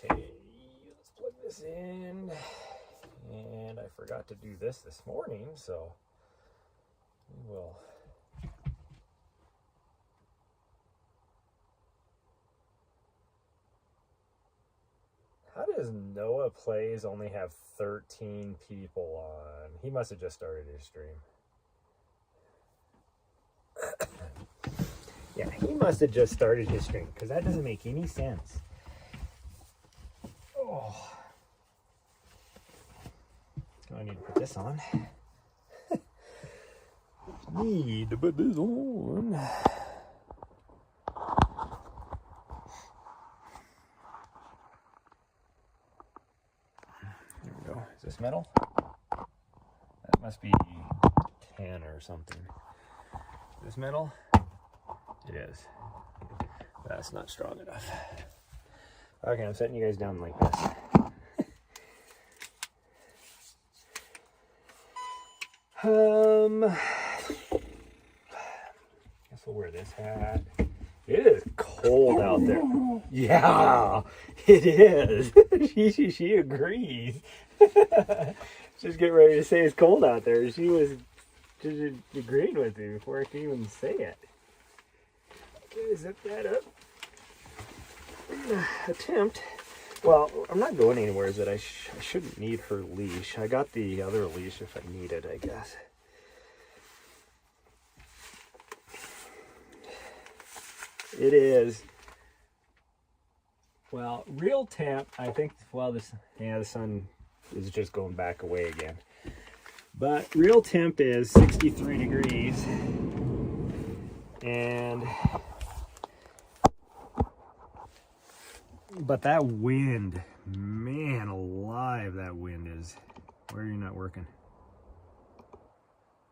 Okay, let's plug this in. And I forgot to do this morning, so we will. How does Noah Plays only have 13 people on? He must have just started his stream. Yeah, he must have just started his stream, because that doesn't make any sense. Oh. I need to put this on. Need to put this on. There we go. Is this metal? That must be tin or something. Is this metal? It is. That's not strong enough. Okay, I'm setting you guys down like this. Guess we'll wear this hat. It is cold out there. Yeah, it is. She agrees. She's getting ready to say it's cold out there. She was just agreeing with me before I could even say it. Okay, zip that up. Attempt. Well, I'm not going anywhere that I shouldn't need her leash. I got the other leash if I need it, I guess. It is, well, real temp, I think, well, the sun is just going back away again. But real temp is 63 degrees. But that wind, man alive, that wind is. Where are you not working?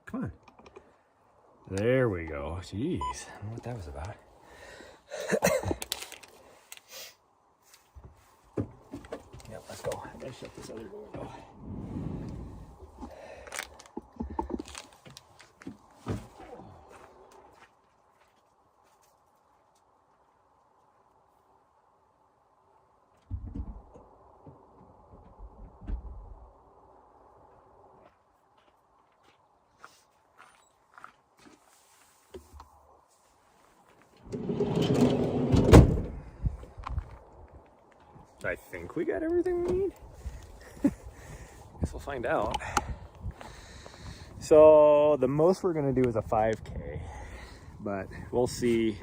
Come on. There we go. Jeez, I don't know what that was about. Yep, let's go. I gotta shut this other door though. I think we got everything we need. Guess we'll find out. So the most we're gonna do is a 5K, but we'll see.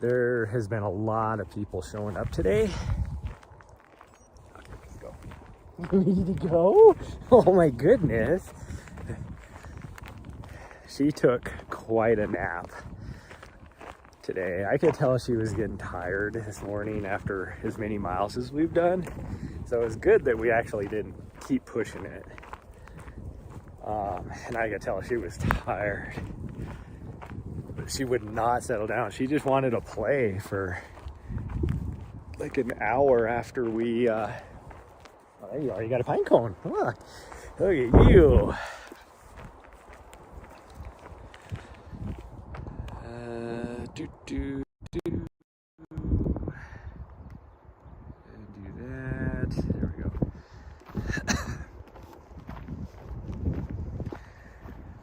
There has been a lot of people showing up today. Okay, let's go. We need to go? Oh my goodness. She took quite a nap today. I could tell she was getting tired this morning after as many miles as we've done. So it was good that we actually didn't keep pushing it. And I could tell she was tired. But she would not settle down. She just wanted to play for like an hour after we, oh, there you are, you got a pine cone. Come on. Look at you. Do that. There we go.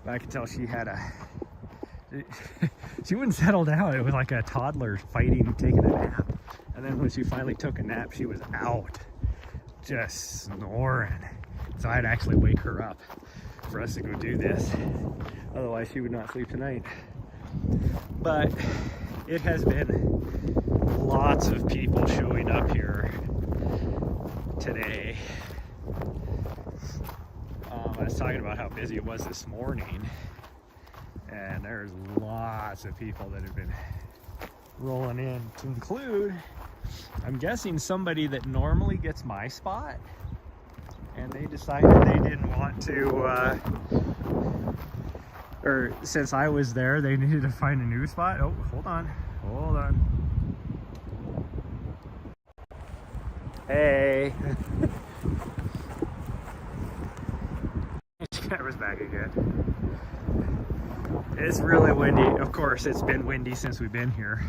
I could tell she had she wouldn't settle down. It was like a toddler fighting, taking a nap. And then when she finally took a nap, she was out, just snoring. So I had to actually wake her up for us to go do this. Otherwise, she would not sleep tonight. But it has been lots of people showing up here today. I was talking about how busy it was this morning, and there's lots of people that have been rolling in, to include, I'm guessing, somebody that normally gets my spot, and they decided they didn't want to, or since I was there, they needed to find a new spot. Oh, hold on. Hey. Camera's back again. It's really windy. Of course, it's been windy since we've been here.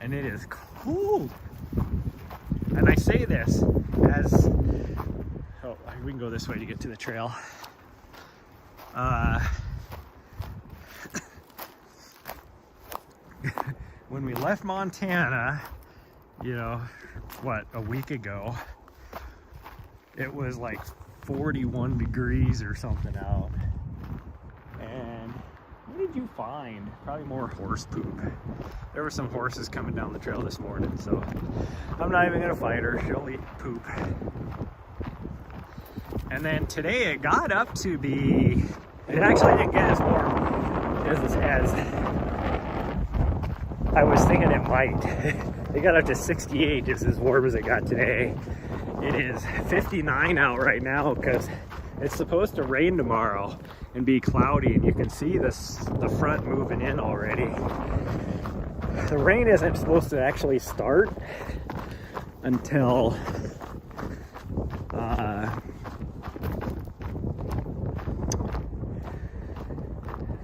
And it is cold. And I say this as, oh, we can go this way to get to the trail. When we left Montana, you know, what, a week ago, it was like 41 degrees or something out. And what did you find? Probably more horse poop. There were some horses coming down the trail this morning, so I'm not even gonna fight her. She'll eat poop. And then today it got up to be, it actually didn't get as warm as I was thinking it might. It got up to 68, just as warm as it got today. It is 59 out right now because it's supposed to rain tomorrow and be cloudy, and you can see the front moving in already. The rain isn't supposed to actually start until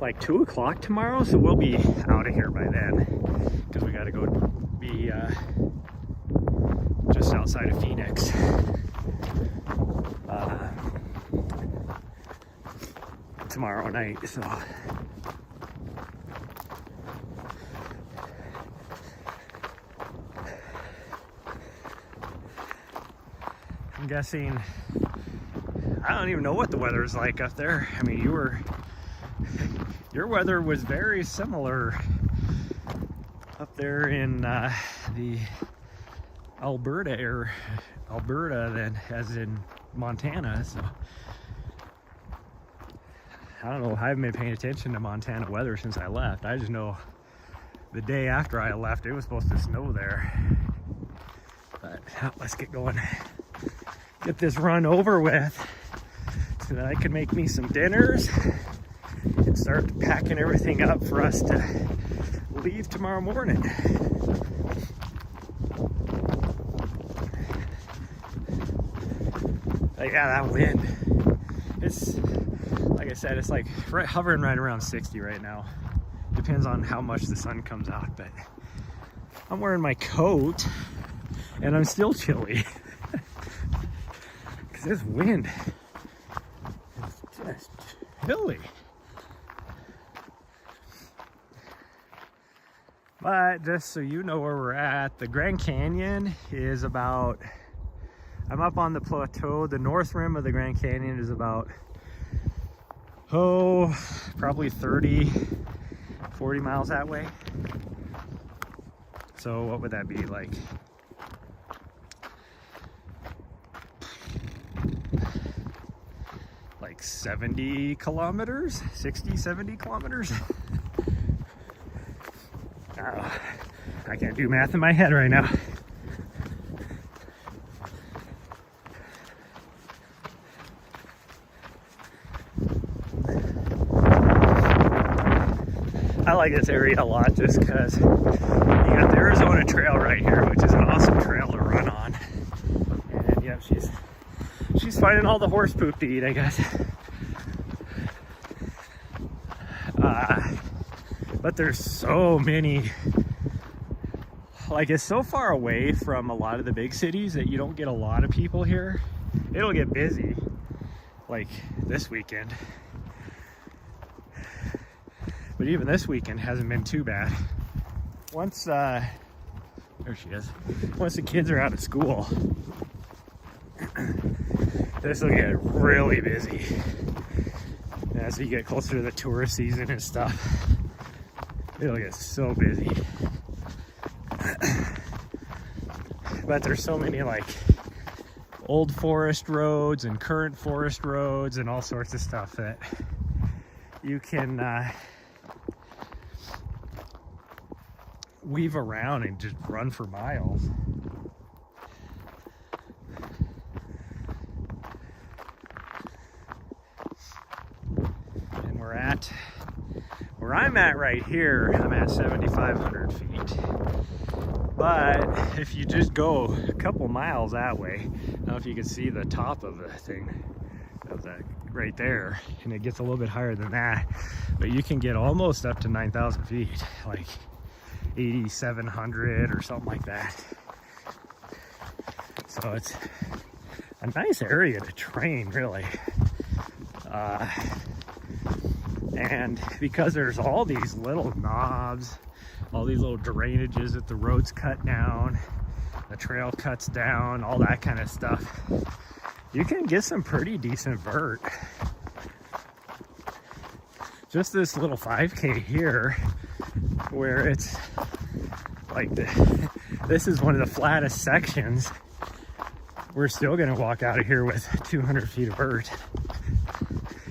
like 2 o'clock tomorrow, so we'll be out of here by then because we got to go be just outside of Phoenix. Tomorrow night, so I'm guessing, I don't even know what the weather is like up there. I mean, your weather was very similar up there in the Alberta than as in Montana, so I don't know. I haven't been paying attention to Montana weather since I left. I just know the day after I left, it was supposed to snow there. But let's get going. Get this run over with so that I can make me some dinners and start packing everything up for us to leave tomorrow morning. But yeah, that wind. It's, like I said, it's like hovering right around 60 right now. Depends on how much the sun comes out, but I'm wearing my coat and I'm still chilly. Because this wind is just chilly. But just so you know where we're at, the Grand Canyon is about, I'm up on the plateau. The north rim of the Grand Canyon is about, probably 30, 40 miles that way. So what would that be like? Like 70 kilometers, 60, 70 kilometers. I can't do math in my head right now. I like this area a lot just because you got the Arizona Trail right here, which is an awesome trail to run on. And yeah, she's finding all the horse poop to eat, I guess. But there's so many, like it's so far away from a lot of the big cities that you don't get a lot of people here. It'll get busy like this weekend. But even this weekend hasn't been too bad. Once, there she is. Once the kids are out of school, this will get really busy as you get closer to the tourist season and stuff. It'll get so busy. But there's so many like old forest roads and current forest roads and all sorts of stuff that you can weave around and just run for miles. And we're at where I'm at right here. I'm at 7,500 feet. But if you just go a couple miles that way, I don't know if you can see the top of the thing, of that right there, and it gets a little bit higher than that, but you can get almost up to 9,000 feet, like 8,700 or something like that. So it's a nice area to train, really. And because there's all these little knobs, all these little drainages that the roads cut down, the trail cuts down, all that kind of stuff, you can get some pretty decent vert. Just this little 5K here, where it's like this is one of the flattest sections. We're still gonna walk out of here with 200 feet of vert,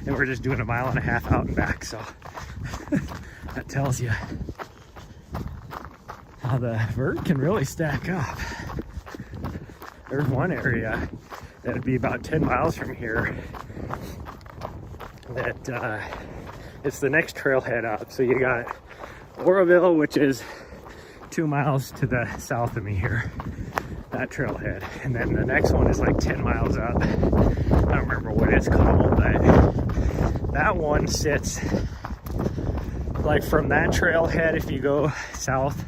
and we're just doing a 1.5 miles out and back. So that tells you how the vert can really stack up. There's one area that'd be about 10 miles from here that it's the next trailhead up. So you got Oroville, which is 2 miles to the south of me here, that trailhead, and then the next one is like 10 miles up. I don't remember what it's called, but that one sits like from that trailhead. If you go south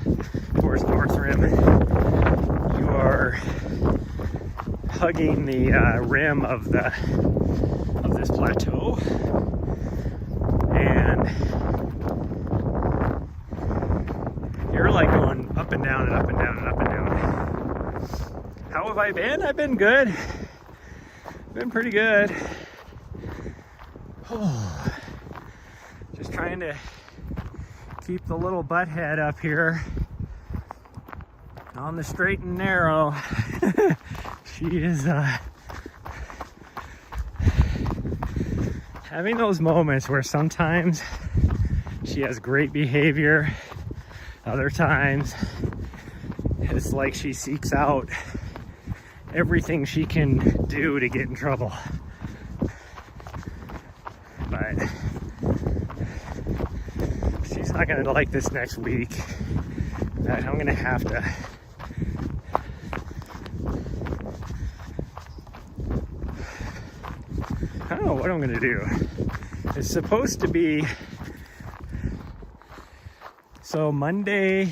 towards North Rim, you are hugging the rim of this plateau, and you're like going up and down and up and down and up and down. How have I been? I've been good. Been pretty good. Oh, just trying to keep the little butt head up here on the straight and narrow. She is having those moments where sometimes she has great behavior, other times it's like she seeks out everything she can do to get in trouble. But she's not gonna like this next week. I'm gonna have to I don't know what I'm gonna do. It's supposed to be so Monday,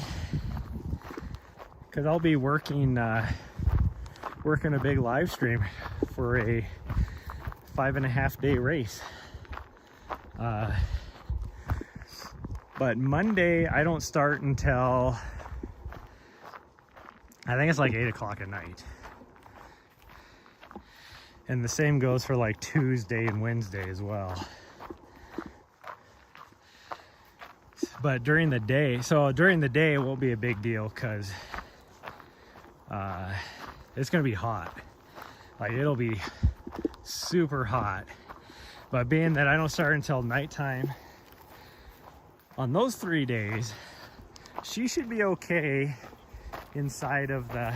because I'll be working a big live stream for a 5.5 day race. But Monday I don't start until I think it's like 8 o'clock at night. And the same goes for like Tuesday and Wednesday as well. But during the day, it won't be a big deal because it's gonna be hot. Like, it'll be super hot. But being that I don't start until nighttime on those 3 days, she should be okay inside of the...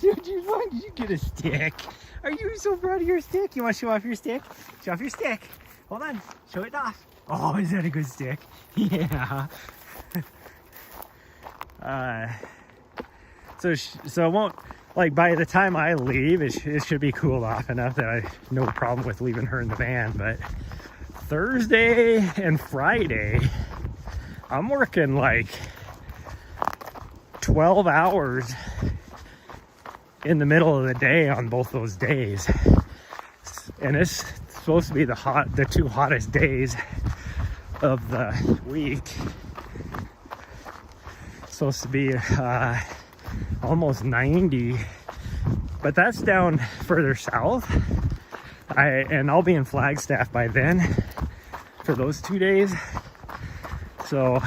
Did you get a stick? Are you so proud of your stick? You want to show off your stick? Show off your stick. Hold on. Show it off. Oh, is that a good stick? Yeah. So it won't, like, by the time I leave, it should be cooled off enough that I have no problem with leaving her in the van. But Thursday and Friday, I'm working like 12 hours in the middle of the day on both those days, and it's supposed to be the two hottest days of the week. It's supposed to be almost 90, but that's down further south. I'll be in Flagstaff by then for those 2 days, so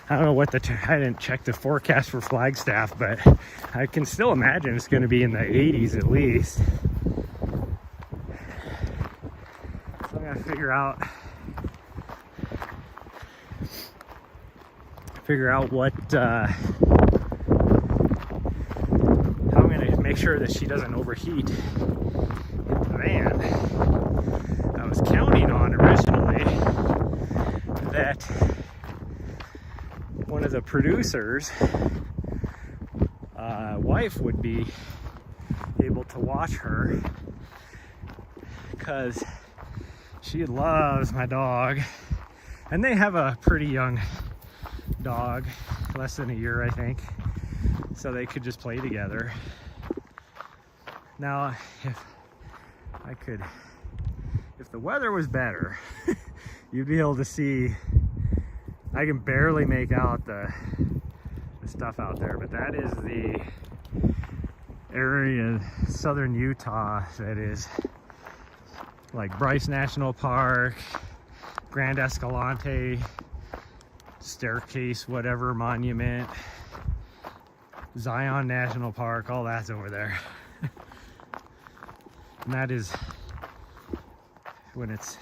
I don't know what I didn't check the forecast for Flagstaff, but I can still imagine it's going to be in the 80s at least. So I'm going to figure out what how I'm going to make sure that she doesn't overheat in the van. I was counting on originally that one of the producers' wife would be able to watch her, because she loves my dog, and they have a pretty young dog, less than a year I think, so they could just play together. Now, if the weather was better, you'd be able to see. I can barely make out the stuff out there, but that is the area, southern Utah, that is like Bryce National Park, Grand Escalante, Staircase, whatever monument, Zion National Park, all that's over there. And that is, when it's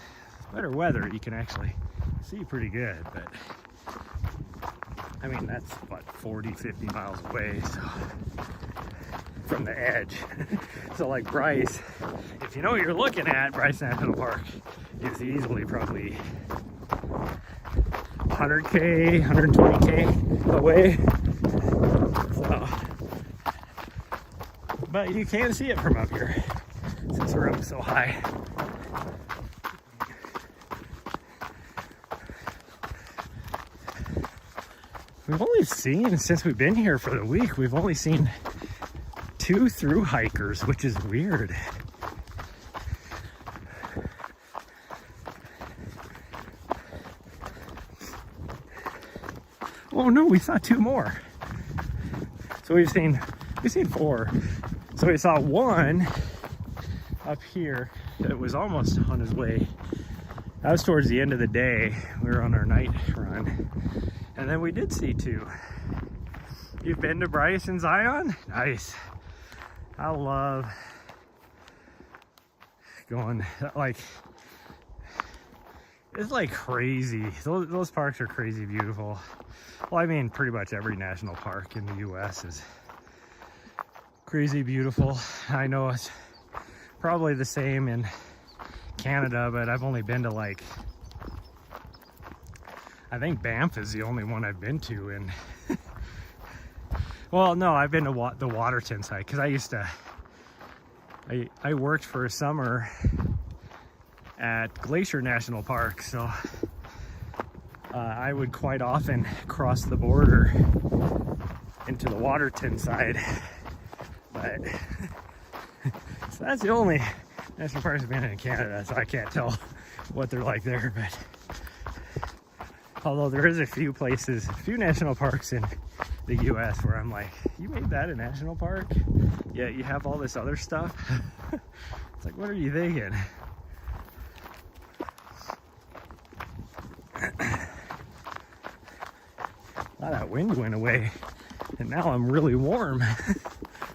better weather, you can actually see pretty good, but I mean, that's what, 40, 50 miles away, so, from the edge. So like Bryce, if you know what you're looking at, Bryce National Park is easily probably 100K, 120K away. So, but you can see it from up here since we're up so high. We've only seen, since we've been here for the week, we've only seen 2 through hikers, which is weird. Oh no, we saw 2 more. So we've seen 4. So we saw one up here that was almost on his way. That was towards the end of the day. We were on our night run. And then we did see 2. You've been to Bryce and Zion? Nice. I love going, like, it's like crazy. Those parks are crazy beautiful. Well, I mean, pretty much every national park in the US is crazy beautiful. I know it's probably the same in Canada, but I've only been to, like, I think Banff is the only one I've been to, and well, no, I've been to the Waterton side, because I used to, I worked for a summer at Glacier National Park, so I would quite often cross the border into the Waterton side, but so that's the only national parks I've been in Canada, so I can't tell what they're like there, but although there is a few places, a few national parks in the US where I'm like, you made that a national park? Yet you have all this other stuff? It's like, what are you thinking? A lot of that wind went away, and now I'm really warm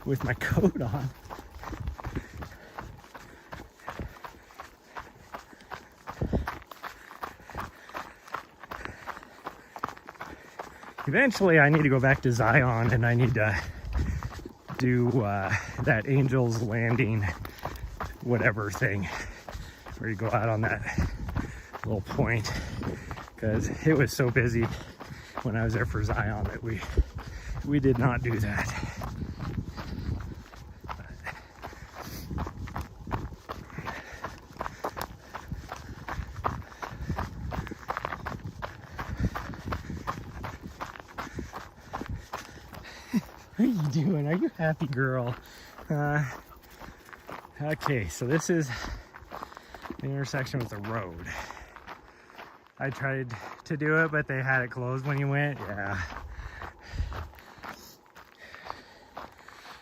with my coat on. Eventually, I need to go back to Zion, and I need to do that Angel's Landing, whatever thing, where you go out on that little point, because it was so busy when I was there for Zion that we did not do that. What are you doing? Are you happy, girl? Okay, so this is the intersection with the road. I tried to do it, but they had it closed when you went. Yeah.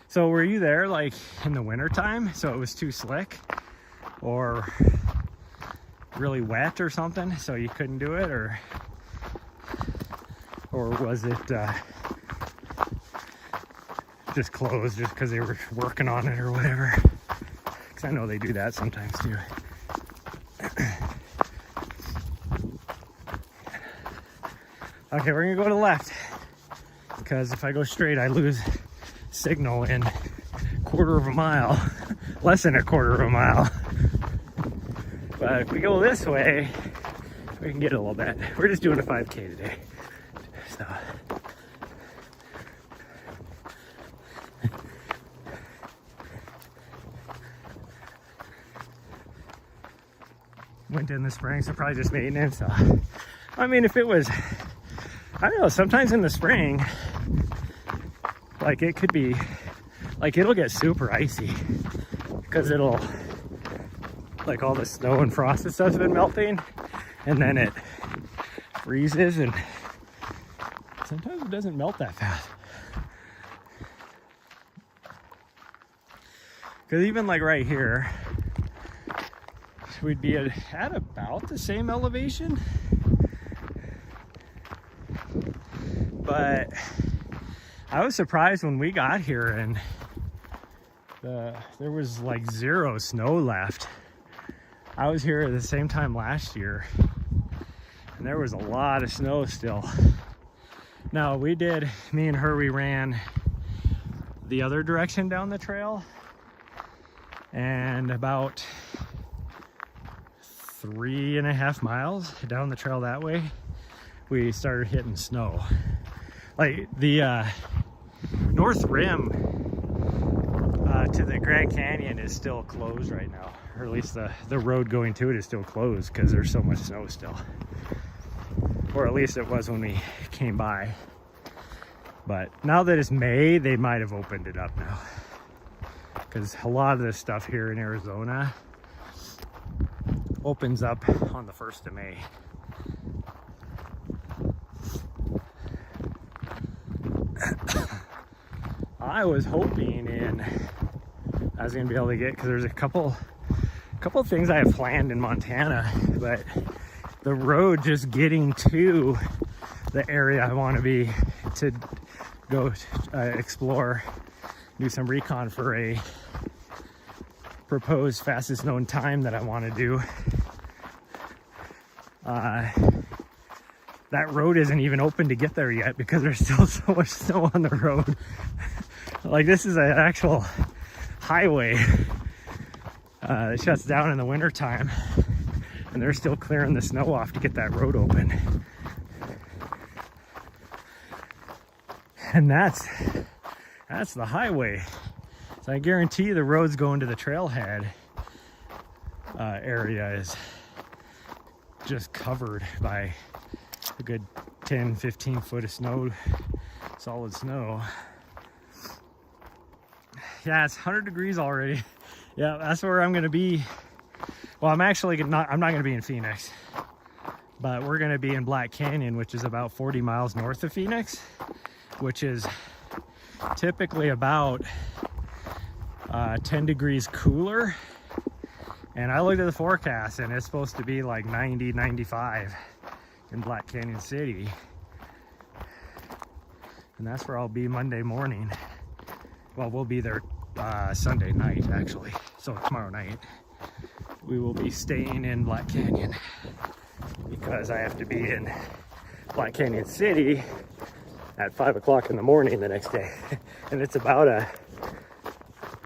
So were you there like in the winter time, so it was too slick or really wet or something, so you couldn't do it, or was it just closed just because they were working on it or whatever? Because I know they do that sometimes too. Okay, we're gonna go to the left, because if I go straight I lose signal in a quarter of a mile, less than a quarter of a mile. But if we go this way, we can get a little bit. We're just doing a 5K today, so. Went in the spring, so probably just maintenance. I mean, if it was, I don't know, sometimes in the spring, like it could be, like it'll get super icy because it'll, like all the snow and frost and stuff's been melting, and then it freezes, and sometimes it doesn't melt that fast. Because even like right here, we'd be at about the same elevation, but I was surprised when we got here and there was like 0 snow left. I was here at the same time last year and there was a lot of snow still. Now me and her, we ran the other direction down the trail, and about 3.5 miles down the trail that way, we started hitting snow. Like the north rim to the Grand Canyon is still closed right now, or at least the road going to it is still closed because there's so much snow still, or at least it was when we came by. But now that it's May, they might have opened it up now, because a lot of this stuff here in Arizona opens up on the 1st of May. I was hoping I was gonna be able to get, because there's a couple things I have planned in Montana, but the road just getting to the area I want to go explore, do some recon for a proposed fastest known time that I want to do. That road isn't even open to get there yet because there's still so much snow on the road. Like, this is an actual highway. It shuts down in the winter time and they're still clearing the snow off to get that road open. And that's the highway. So I guarantee you the roads going to the trailhead area is just covered by a good 10-15 foot of snow, solid snow. Yeah, it's 100 degrees already. Yeah, that's where I'm gonna be. Well, I'm not gonna be in Phoenix, but we're gonna be in Black Canyon, which is about 40 miles north of Phoenix, which is typically about 10 degrees cooler. And I looked at the forecast and it's supposed to be like 90, 95 in Black Canyon City. And that's where I'll be Monday morning. Well, we'll be there Sunday night, actually. So tomorrow night we will be staying in Black Canyon because I have to be in Black Canyon City at 5 o'clock in the morning the next day. And it's about I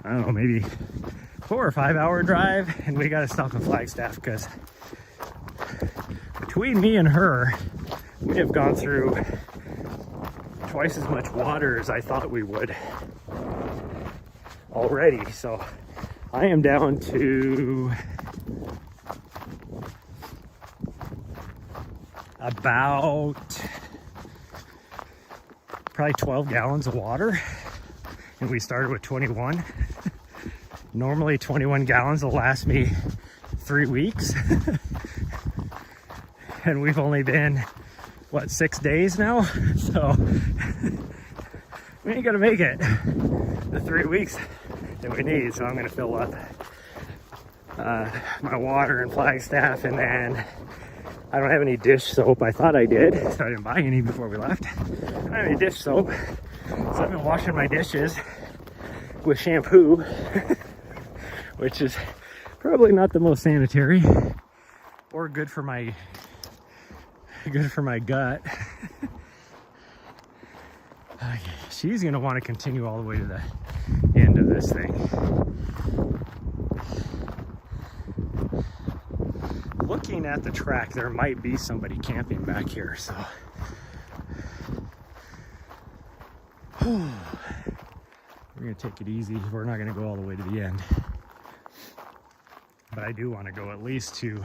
don't know, maybe 4 or 5 hour drive, and we got to stop in Flagstaff because between me and her, we have gone through twice as much water as I thought we would already. So I am down to about probably 12 gallons of water, and we started with 21. Normally 21 gallons will last me 3 weeks. And we've only been, what, 6 days now? So we ain't gonna make it the 3 weeks that we need. So I'm gonna fill up my water in Flagstaff, and then I don't have any dish soap. I thought I did, so I didn't buy any before we left. I don't have any dish soap, so I've been washing my dishes with shampoo, which is probably not the most sanitary or good for my gut. Okay, she's gonna want to continue all the way to the end of this thing. Looking at the track, there might be somebody camping back here, so we're gonna take it easy. We're not gonna go all the way to the end, but I do want to go at least to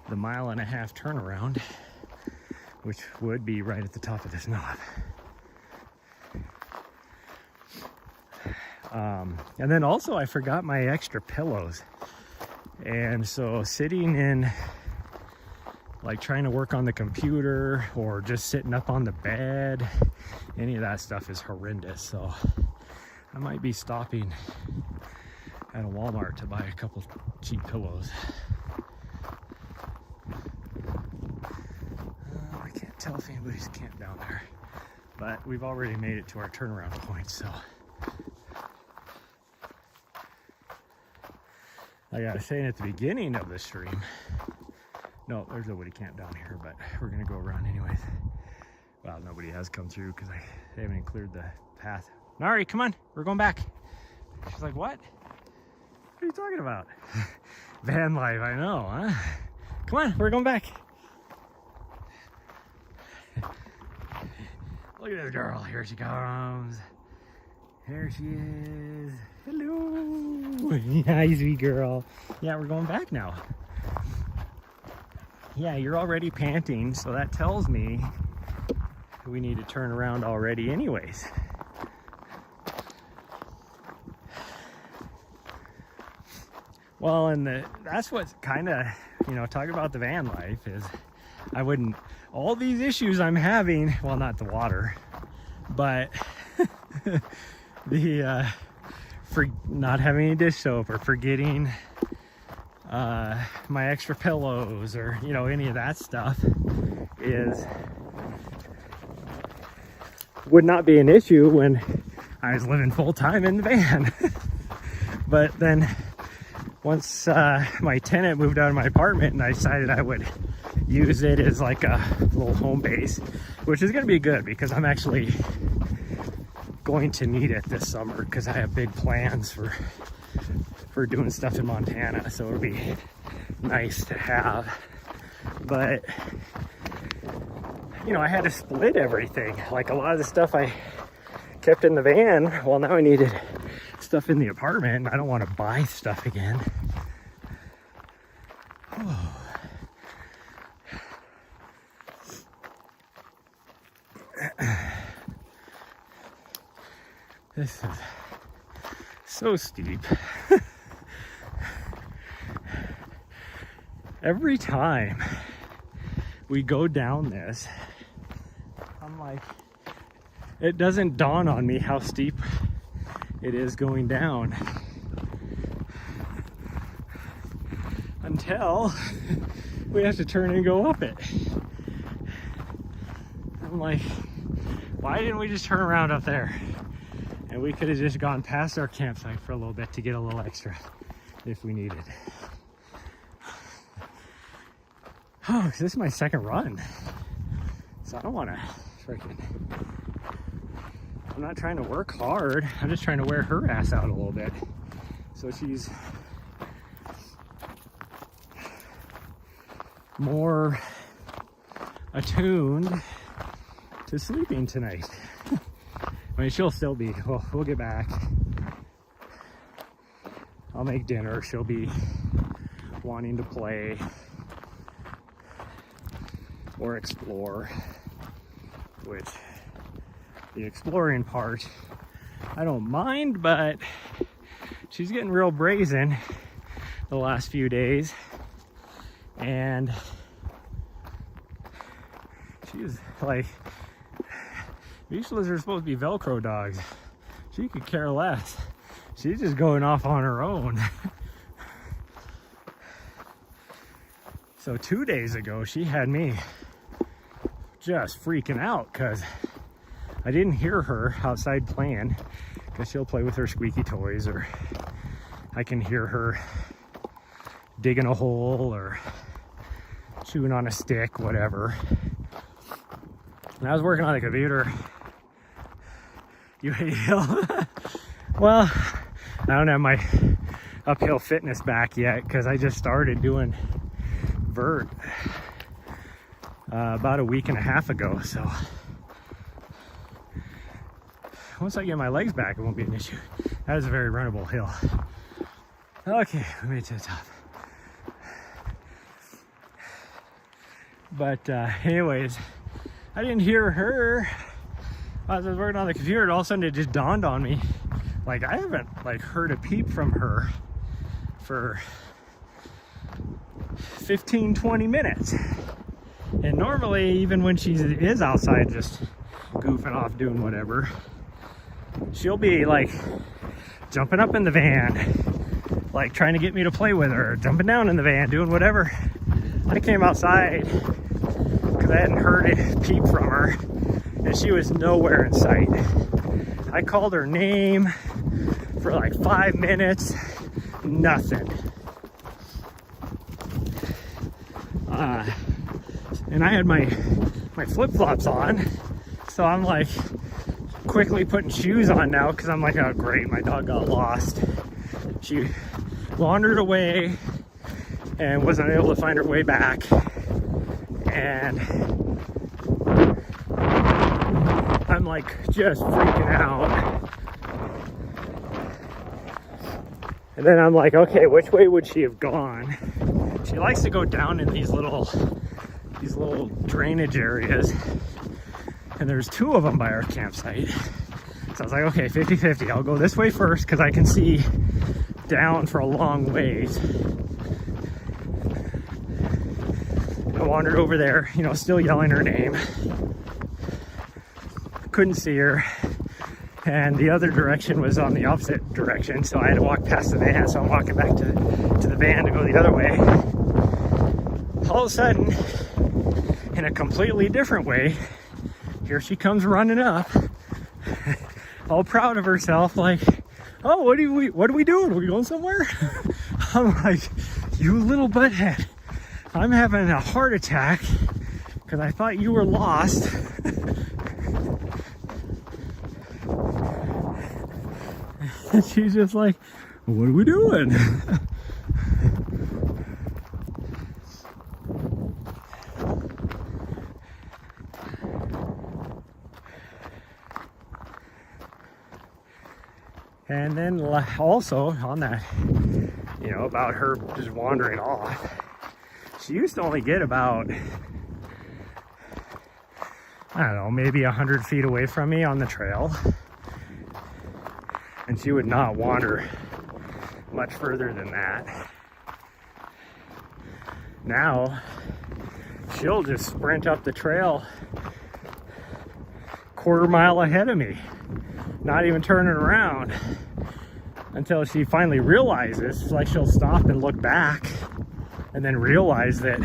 the 1.5 mile turnaround, which would be right at the top of this knob. And then also I forgot my extra pillows. And so sitting in, like trying to work on the computer or just sitting up on the bed, any of that stuff is horrendous. So I might be stopping at a Walmart to buy a couple cheap pillows. I can't tell if anybody's camped down there, but we've already made it to our turnaround point, so. I gotta say, at the beginning of the stream, no, there's nobody camped down here, but we're gonna go around anyways. Well, nobody has come through because they haven't cleared the path. Nari, come on, we're going back. She's like, what? What are you talking about? Van life, I know, huh? Come on, we're going back. Look at this girl, here she comes. There she is. Hello. Hi, sweet girl. Yeah, we're going back now. Yeah, you're already panting, so that tells me we need to turn around already anyways. Well, and that's what's kind of, you know, talking about the van life is I wouldn't, all these issues I'm having, well, not the water, but for not having any dish soap or forgetting my extra pillows or, you know, any of that stuff would not be an issue when I was living full-time in the van. But then once my tenant moved out of my apartment and I decided I would use it as like a little home base, which is going to be good because I'm actually going to need it this summer because I have big plans for doing stuff in Montana, so it'll be nice to have. But you know, I had to split everything. Like a lot of the stuff I kept in the van, well, now I needed stuff in the apartment. I don't want to buy stuff again. Oh. This is so steep. Every time we go down this, I'm like, it doesn't dawn on me how steep it is going down until we have to turn and go up it. I'm like, why didn't we just turn around up there? And we could have just gone past our campsite for a little bit to get a little extra if we needed. Oh, this is my second run. So I don't want to freaking... I'm not trying to work hard. I'm just trying to wear her ass out a little bit. So she's more attuned to sleeping tonight. I mean, she'll still be, well, we'll get back. I'll make dinner. She'll be wanting to play or explore, which the exploring part, I don't mind, but she's getting real brazen the last few days. And she's like, Vishla's are supposed to be Velcro dogs. She could care less. She's just going off on her own. So 2 days ago, she had me just freaking out because I didn't hear her outside playing, because she'll play with her squeaky toys, or I can hear her digging a hole or chewing on a stick, whatever. And I was working on the computer. You hate hill? Well, I don't have my uphill fitness back yet because I just started doing vert about a week and a half ago. So once I get my legs back, it won't be an issue. That is a very runnable hill. Okay, we made it to the top. But anyways, I didn't hear her as I was working on the computer. All of a sudden it just dawned on me. Like, I haven't like heard a peep from her for 15-20 minutes. And normally, even when she is outside just goofing off doing whatever, she'll be like jumping up in the van, like trying to get me to play with her, jumping down in the van, doing whatever. I came outside because I hadn't heard a peep from her, and she was nowhere in sight. I called her name for like 5 minutes, nothing. And I had my flip-flops on, so I'm like quickly putting shoes on now because I'm like, oh great, my dog got lost. She wandered away and wasn't able to find her way back, and I'm like just freaking out. And then I'm like, okay, which way would she have gone? She likes to go down in these little drainage areas, and there's 2 of them by our campsite. So I was like, okay, 50-50. I'll go this way first because I can see down for a long ways. I wandered over there, you know, still yelling her name. Couldn't see her. And the other direction was on the opposite direction, so I had to walk past the van. So I'm walking back to the van to go the other way. All of a sudden, in a completely different way, here she comes running up, all proud of herself, like, oh, what are we doing? Are we going somewhere? I'm like, you little butthead, I'm having a heart attack because I thought you were lost. And she's just like, what are we doing? And then also on that, you know, about her just wandering off, she used to only get about, I don't know, maybe 100 feet away from me on the trail. And she would not wander much further than that. Now, she'll just sprint up the trail quarter mile ahead of me, not even turning around, until she finally realizes, like she'll stop and look back and then realize that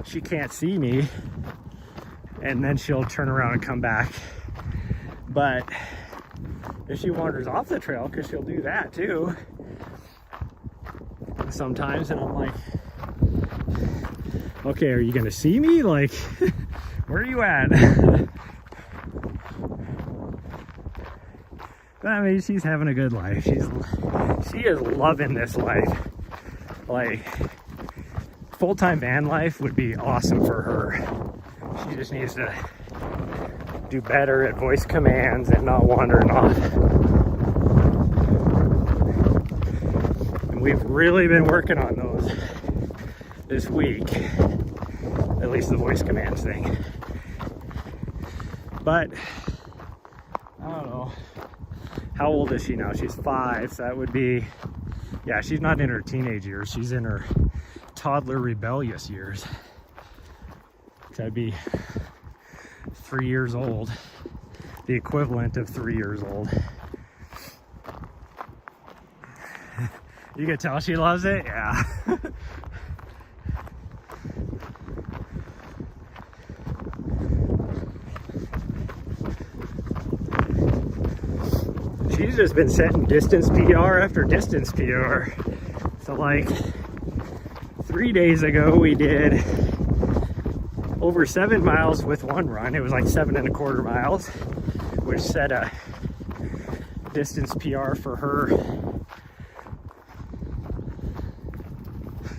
she can't see me, and then she'll turn around and come back. But if she wanders off the trail, because she'll do that too sometimes, and I'm like, okay, are you gonna see me? Like, where are you at? But I mean, she's having a good life. She is loving this life. Like, full-time van life would be awesome for her. She just needs to do better at voice commands and not wandering off. And we've really been working on those this week, at least the voice commands thing. But I don't know, how old is she now? She's 5, so that would be, yeah, she's not in her teenage years, she's in her toddler rebellious years. So that'd be 3 years old, the equivalent of 3 years old. You can tell she loves it, yeah. She's just been setting distance PR after distance PR. So like 3 days ago we did over 7 miles with one run. It was like 7.25 miles, which set a distance PR for her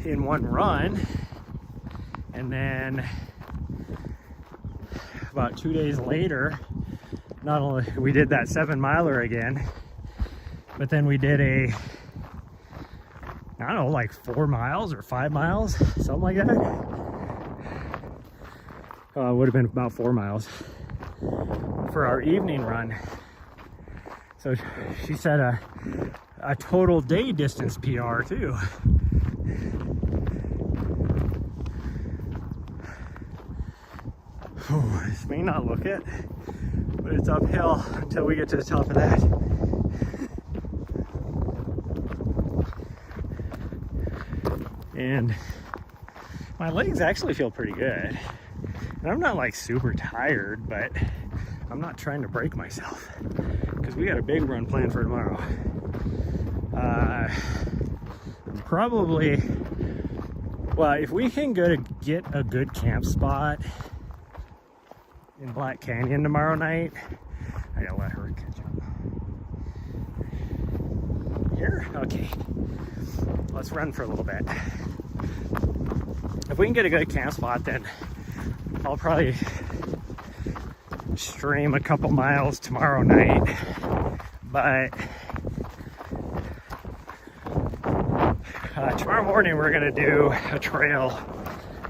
in one run. And then about 2 days later, not only we did that 7 miler again, but then we did a, I don't know, like 4 miles or 5 miles, something like that. It would have been about 4 miles for our evening run. So So she set a total day distance PR too. This may not look it, but it's uphill until we get to the top of that. And my legs actually feel pretty good. And I'm not like super tired, but I'm not trying to break myself because we got a big run planned for tomorrow. Probably, well, if we can get a good camp spot in Black Canyon tomorrow night, I gotta let her catch up. Here? Okay. Let's run for a little bit. If we can get a good camp spot, then I'll probably stream a couple miles tomorrow night. But tomorrow morning we're gonna do a trail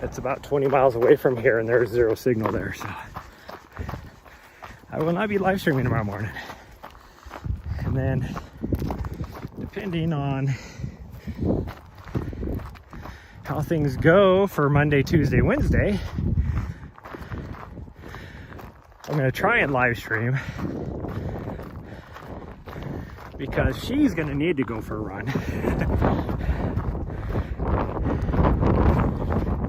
that's about 20 miles away from here, and there's zero signal there, so I will not be live streaming tomorrow morning. And then depending on how things go for Monday, Tuesday, Wednesday, I'm gonna try and live stream because she's gonna need to go for a run.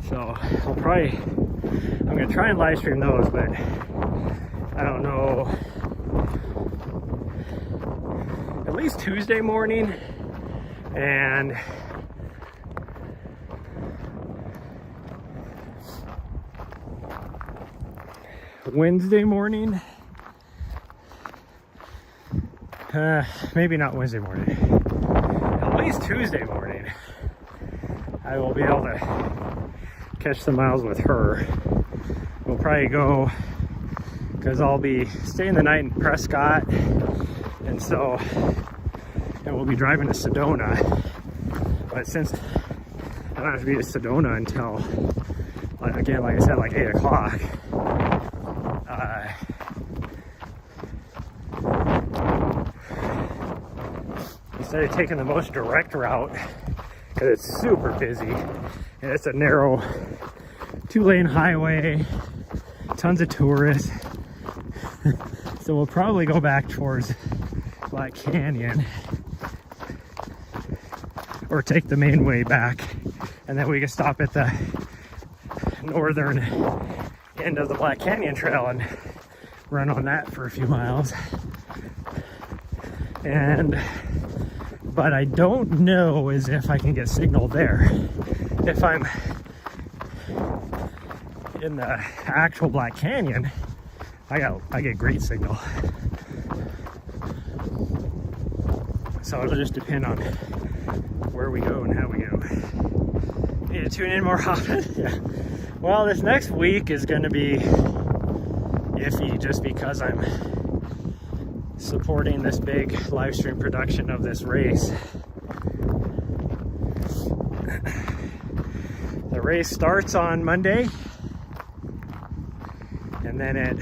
So I'm gonna try and live stream those, but I don't know, at least Tuesday morning and Wednesday morning. Maybe not Wednesday morning, at least Tuesday morning I will be able to catch some miles with her. We'll probably go, because I'll be staying the night in Prescott, and we'll be driving to Sedona. But since I don't have to be to Sedona until, again, like I said, like 8 o'clock, instead of taking the most direct route, because it's super busy and it's a narrow 2-lane highway, tons of tourists. So we'll probably go back towards Black Canyon or take the main way back, and then we can stop at the northern end of the Black Canyon Trail and run on that for a few miles. But I don't know as if I can get signal there. If I'm in the actual Black Canyon, I get great signal. So it'll just depend on where we go and how we go. Need to tune in more often. Yeah. Well, this next week is going to be iffy just because I'm supporting this big live stream production of this race. The race starts on Monday, and then at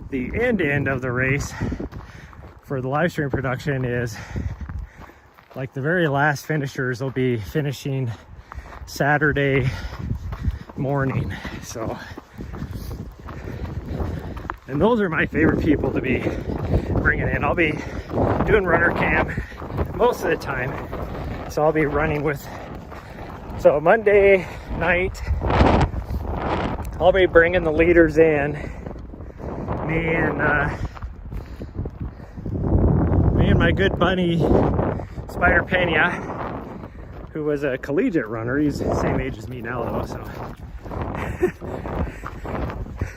the end of the race for the live stream production is like the very last finishers will be finishing Saturday morning. So, and those are my favorite people to be bringing in. I'll be doing runner cam most of the time, so I'll be running with, so Monday night I'll be bringing the leaders in, me and my good buddy Spider Pena, who was a collegiate runner. He's the same age as me now though, so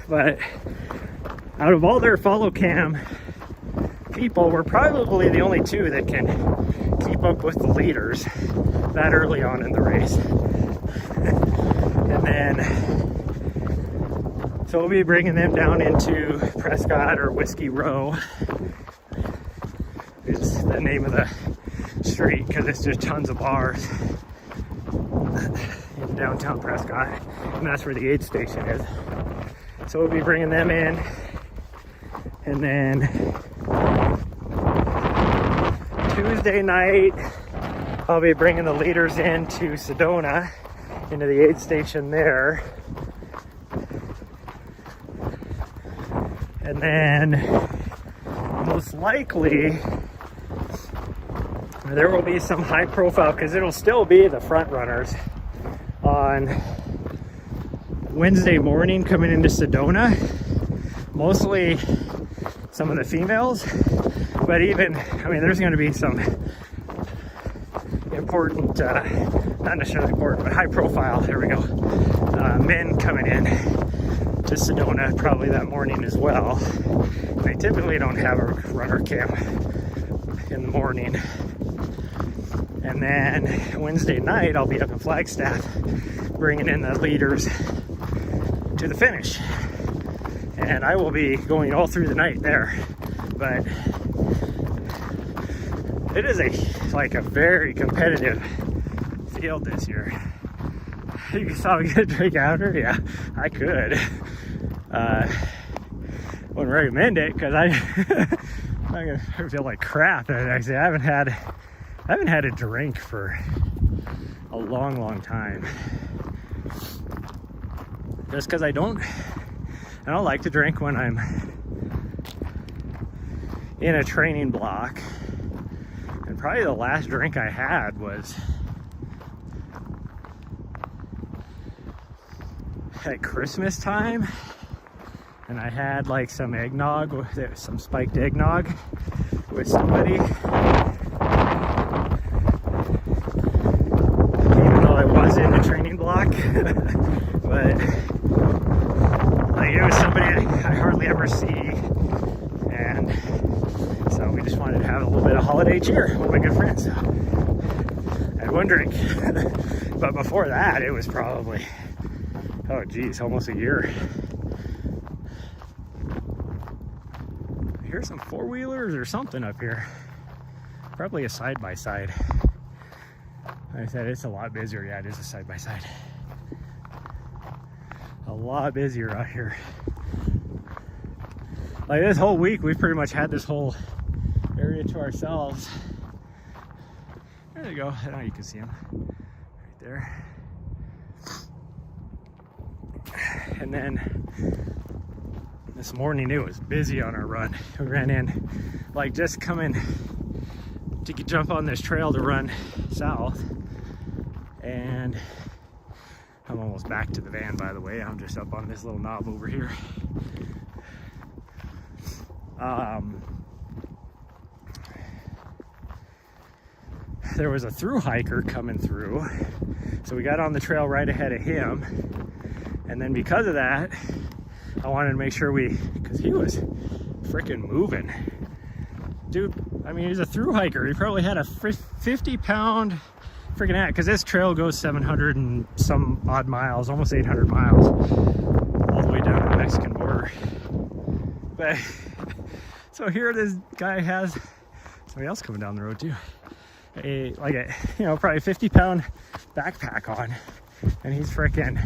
but out of all their follow cam people, we're probably the only two that can keep up with the leaders that early on in the race. And then, so we'll be bringing them down into Prescott or Whiskey Row, is the name of the street, because it's just tons of bars in downtown Prescott, and that's where the aid station is. So we'll be bringing them in, and then Tuesday night, I'll be bringing the leaders into Sedona, into the aid station there. And then most likely there will be some high profile, because it'll still be the front runners on Wednesday morning coming into Sedona. Mostly some of the females, but even, I mean, there's going to be some important, not necessarily important, but high profile, there we go, men coming in to Sedona probably that morning as well. They typically don't have a runner camp in the morning. And then Wednesday night, I'll be up in Flagstaff bringing in the leaders to the finish. And I will be going all through the night there. But it is a very competitive field this year. You saw me get a drink after? Yeah, I could. Wouldn't recommend it because I'm gonna feel like crap the next day. I haven't had a drink for a long time. Just because I don't like to drink when I'm in a training block. And probably the last drink I had was at Christmas time, and I had like some eggnog, some spiked eggnog with somebody. Even though I was in a training block, but like it was somebody I hardly ever see, and so we just wanted to have a little bit of holiday cheer with my good friends. So I had one drink, but before that it was probably, oh geez, almost a year. I hear some four-wheelers or something up here. Probably a side-by-side. Like I said, it's a lot busier. Yeah, it is a side-by-side. A lot busier out here. Like this whole week, we've pretty much had this whole area to ourselves. There you go. Now you can see them right there. And then this morning it was busy on our run. We ran in, like just coming to jump on this trail to run south. And I'm almost back to the van, by the way. I'm just up on this little knob over here. There was a through hiker coming through, so we got on the trail right ahead of him. And then because of that, I wanted to make sure because he was freaking moving. Dude, I mean, he's a through hiker. He probably had a 50-pound freaking act, because this trail goes 700 and some odd miles, almost 800 miles, all the way down to the Mexican border. But, so here this guy has somebody else coming down the road too. Probably 50-pound backpack on, and he's freaking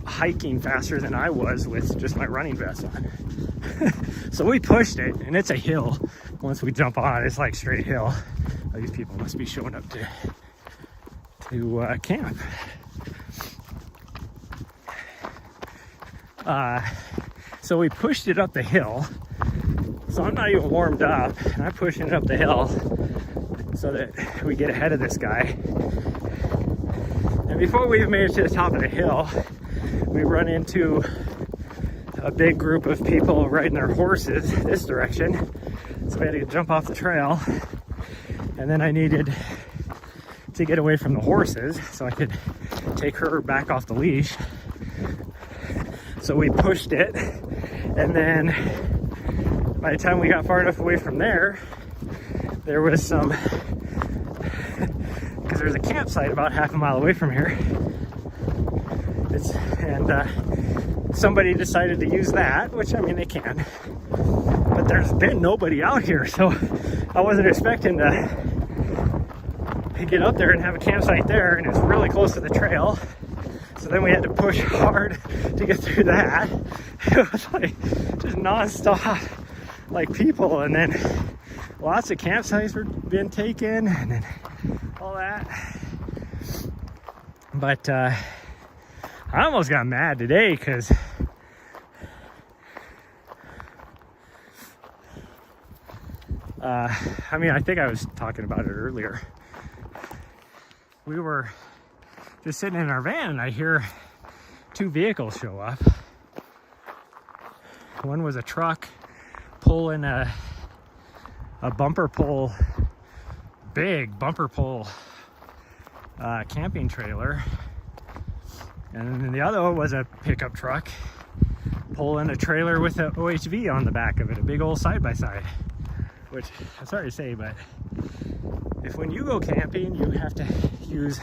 hiking faster than I was with just my running vest on. So we pushed it, and it's a hill. Once we jump on, it's like straight hill. These people must be showing up to camp. So we pushed it up the hill. So I'm not even warmed up, and I'm pushing it up the hill so that we get ahead of this guy. And before we even made it to the top of the hill, we run into a big group of people riding their horses this direction. So we had to jump off the trail, and then I needed to get away from the horses so I could take her back off the leash. So we pushed it, and then by the time we got far enough away from there, there was some, because there's a campsite about half a mile away from here, somebody decided to use that, which, I mean, they can, but there's been nobody out here, so I wasn't expecting to get up there and have a campsite there, and it's really close to the trail. So then we had to push hard to get through that. It was like just non-stop like people, and then lots of campsites were being taken and then all that. But I almost got mad today because I mean, I think I was talking about it earlier. We were just sitting in our van and I hear two vehicles show up. One was a truck pulling a bumper pull, big bumper pull camping trailer. And then the other one was a pickup truck pulling a trailer with an OHV on the back of it, a big old side-by-side. Which, I'm sorry to say, but if when you go camping, you have to use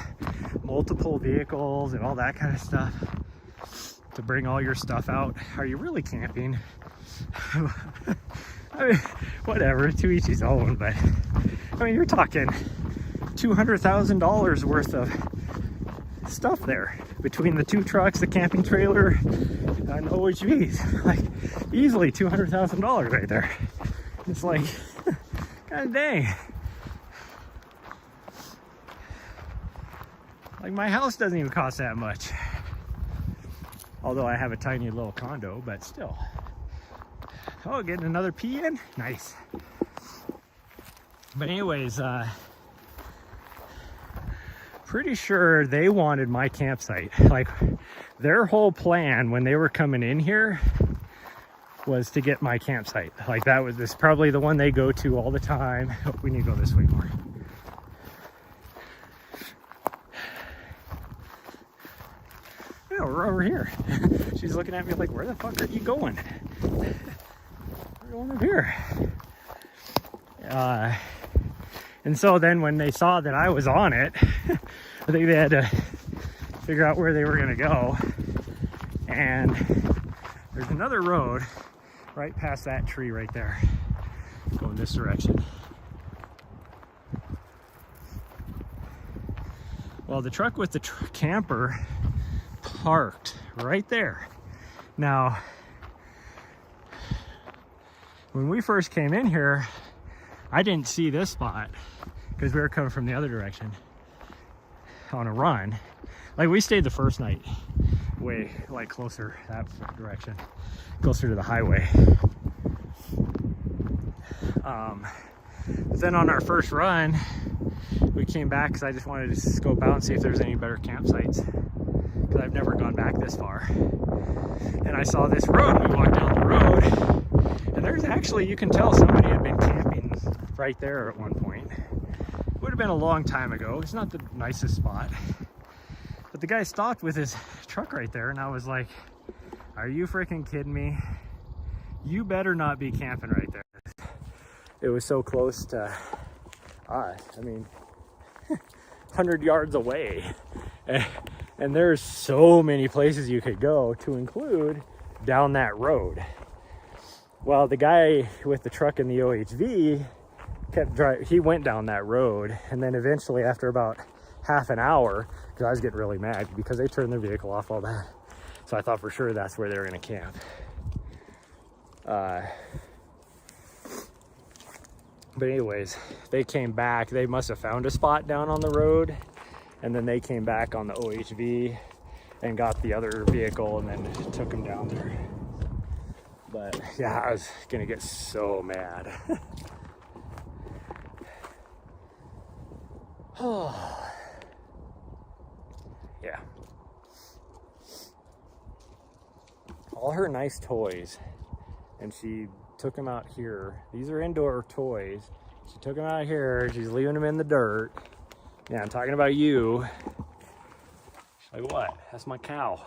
multiple vehicles and all that kind of stuff to bring all your stuff out, are you really camping? I mean, whatever, to each his own, but I mean, you're talking $200,000 worth of stuff there between the two trucks, the camping trailer, and OHVs. Like, easily $200,000 right there. It's like, god dang. Like, my house doesn't even cost that much. Although I have a tiny little condo, but still. Oh, getting another pee in? Nice. But anyways, pretty sure they wanted my campsite. Like, their whole plan when they were coming in here was to get my campsite. Like, that was this probably the one they go to all the time. Oh, we need to go this way more. Yeah, we're over here. She's looking at me like, where the fuck are you going? We're going over here. And so then when they saw that I was on it, I think they had to figure out where they were gonna go. And there's another road right past that tree right there, going this direction. Well, the truck with the camper parked right there. Now, when we first came in here, I didn't see this spot because we were coming from the other direction on a run. Like, we stayed the first night way like closer that direction, closer to the highway. But then on our first run, we came back because I just wanted to scope out and see if there's any better campsites, because I've never gone back this far. And I saw this road. We walked down the road, and there's actually, you can tell somebody had been camping right there at one point. It would have been a long time ago. It's not the nicest spot, but the guy stopped with his truck right there, and I was like, are you freaking kidding me? You better not be camping right there. It was so close to us. I mean, 100 yards away. And there's so many places you could go, to include down that road. Well, the guy with the truck and the OHV kept driving. He went down that road, and then eventually, after about half an hour, because I was getting really mad because they turned their vehicle off, all that. So I thought for sure that's where they were going to camp. But anyways, they came back. They must have found a spot down on the road, and then they came back on the OHV and got the other vehicle and then took them down there. But yeah, I was gonna get so mad. Oh, yeah. All her nice toys, and she took them out here. These are indoor toys. She took them out here. She's leaving them in the dirt. Yeah, I'm talking about you. She's like, what? That's my cow.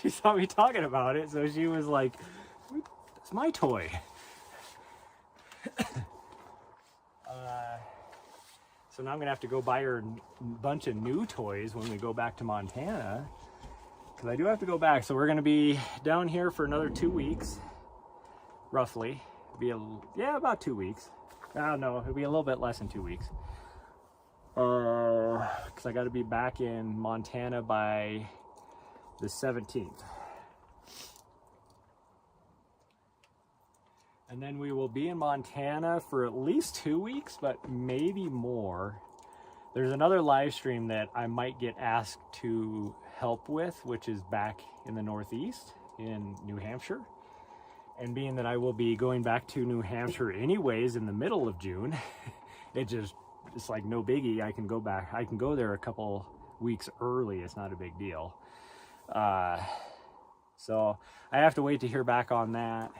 She saw me talking about it, so she was like, that's my toy. So now I'm gonna have to go buy her a bunch of new toys when we go back to Montana, because I do have to go back. So we're gonna be down here for another 2 weeks, roughly. Yeah, about 2 weeks. I don't know, it'll be a little bit less than 2 weeks. Because I got to be back in Montana by the 17th. And then we will be in Montana for at least 2 weeks, but maybe more. There's another live stream that I might get asked to help with, which is back in the Northeast in New Hampshire. And being that I will be going back to New Hampshire anyways in the middle of June, it's like no biggie. I can go back. I can go there a couple weeks early. It's not a big deal. So I have to wait to hear back on that.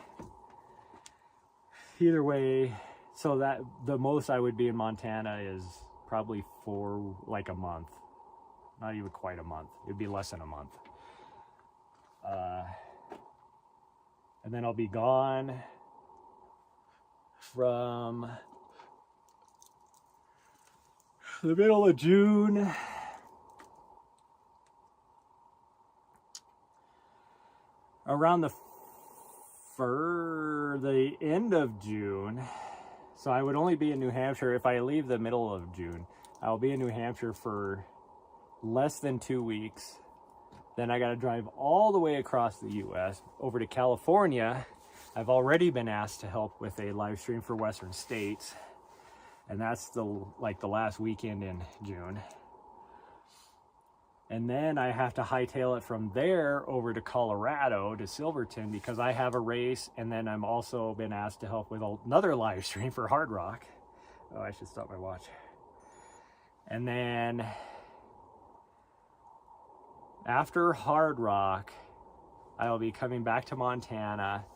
Either way, so that the most I would be in Montana is probably for like a month. Not even quite a month. It'd be less than a month. And then I'll be gone from the middle of June around the end of June. So I would only be in New Hampshire if I leave the middle of June. I'll be in New Hampshire for less than 2 weeks. Then I got to drive all the way across the US over to California. I've already been asked to help with a live stream for Western States, and that's the last weekend in June. And then I have to hightail it from there over to Colorado to Silverton because I have a race, and then I'm also been asked to help with another live stream for Hard Rock. Oh, I should stop my watch. And then after Hard Rock, I will be coming back to Montana,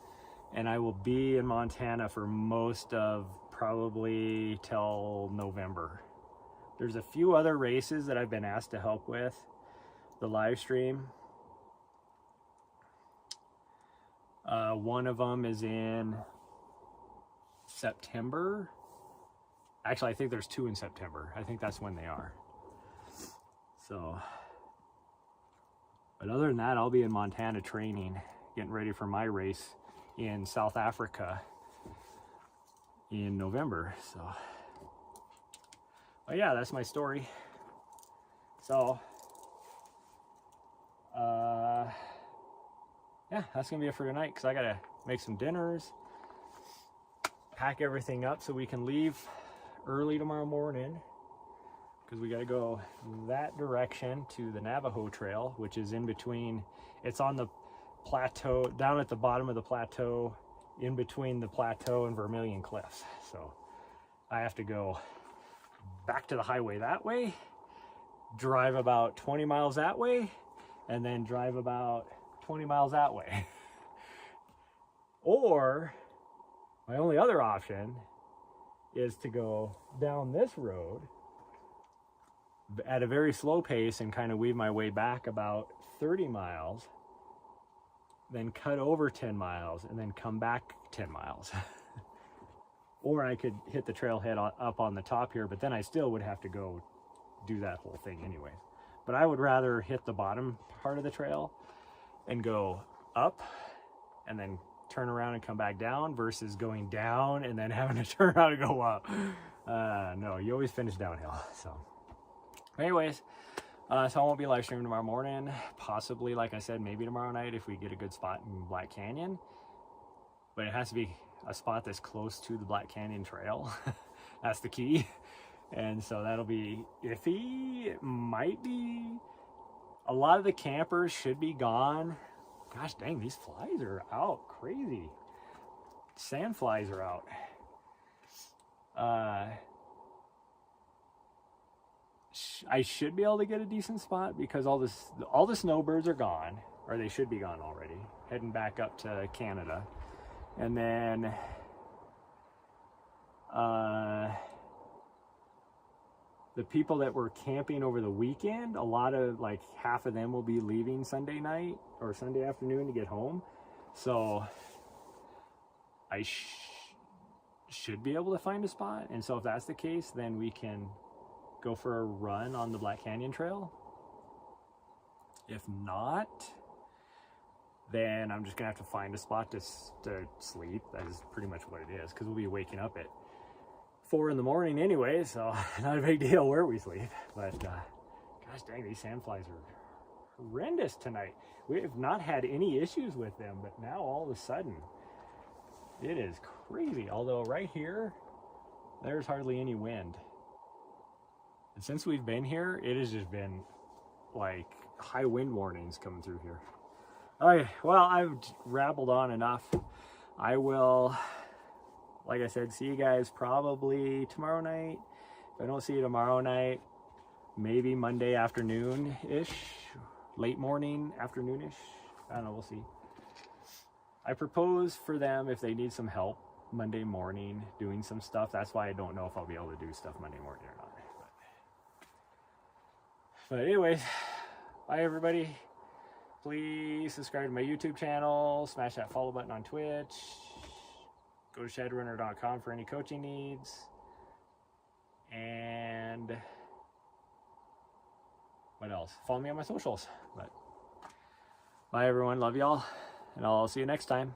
and I will be in Montana for most of probably till November. There's a few other races that I've been asked to help with the live stream. One of them is in September. Actually, I think there's 2 in September. I think that's when they are. So, but other than that, I'll be in Montana training, getting ready for my race in South Africa in November. So, but yeah, that's my story. So, yeah, that's gonna be it for tonight because I gotta make some dinners, pack everything up so we can leave early tomorrow morning because we got to go that direction to the Navajo Trail, which is in between. It's on the plateau, down at the bottom of the plateau, in between the plateau and Vermilion Cliffs. So I have to go back to the highway that way, drive about 20 miles that way, and then drive about 20 miles that way. Or my only other option is to go down this road at a very slow pace and kind of weave my way back about 30 miles, then cut over 10 miles and then come back 10 miles. Or I could hit the trailhead up on the top here, but then I still would have to go do that whole thing anyway. But I would rather hit the bottom part of the trail and go up and then turn around and come back down versus going down and then having to turn around and go up. No, you always finish downhill. So anyways, so I won't be live streaming tomorrow morning. Possibly, like I said, maybe tomorrow night if we get a good spot in Black Canyon. But it has to be a spot that's close to the Black Canyon Trail. That's the key. And so that'll be iffy. It might be. A lot of the campers should be gone. Gosh dang, these flies are out crazy. Sand flies are out. I should be able to get a decent spot because all the snowbirds are gone, or they should be gone already, heading back up to Canada. And then the people that were camping over the weekend, a lot of, like, half of them will be leaving Sunday night or Sunday afternoon to get home. So I should be able to find a spot. And so if that's the case, then we can go for a run on the Black Canyon Trail. If not, then I'm just gonna have to find a spot to sleep. That is pretty much what it is, because we'll be waking up at 4 in the morning anyway, so not a big deal where we sleep. But gosh dang, these sandflies are horrendous tonight. We have not had any issues with them, but now all of a sudden It is crazy. Although right here, there's hardly any wind. And since we've been here, it has just been like high wind warnings coming through here. All right, well, I've rabbled on enough. I will, like I said, see you guys probably tomorrow night. If I don't see you tomorrow night, maybe Monday afternoon-ish, late morning, afternoon-ish. I don't know, we'll see. I propose for them if they need some help Monday morning doing some stuff. That's why I don't know if I'll be able to do stuff Monday morning or not. But anyways, bye everybody. Please subscribe to my YouTube channel, smash that follow button on Twitch, go to shadowrunner.com for any coaching needs, and what else? Follow me on my socials. But bye everyone, love y'all, and I'll see you next time.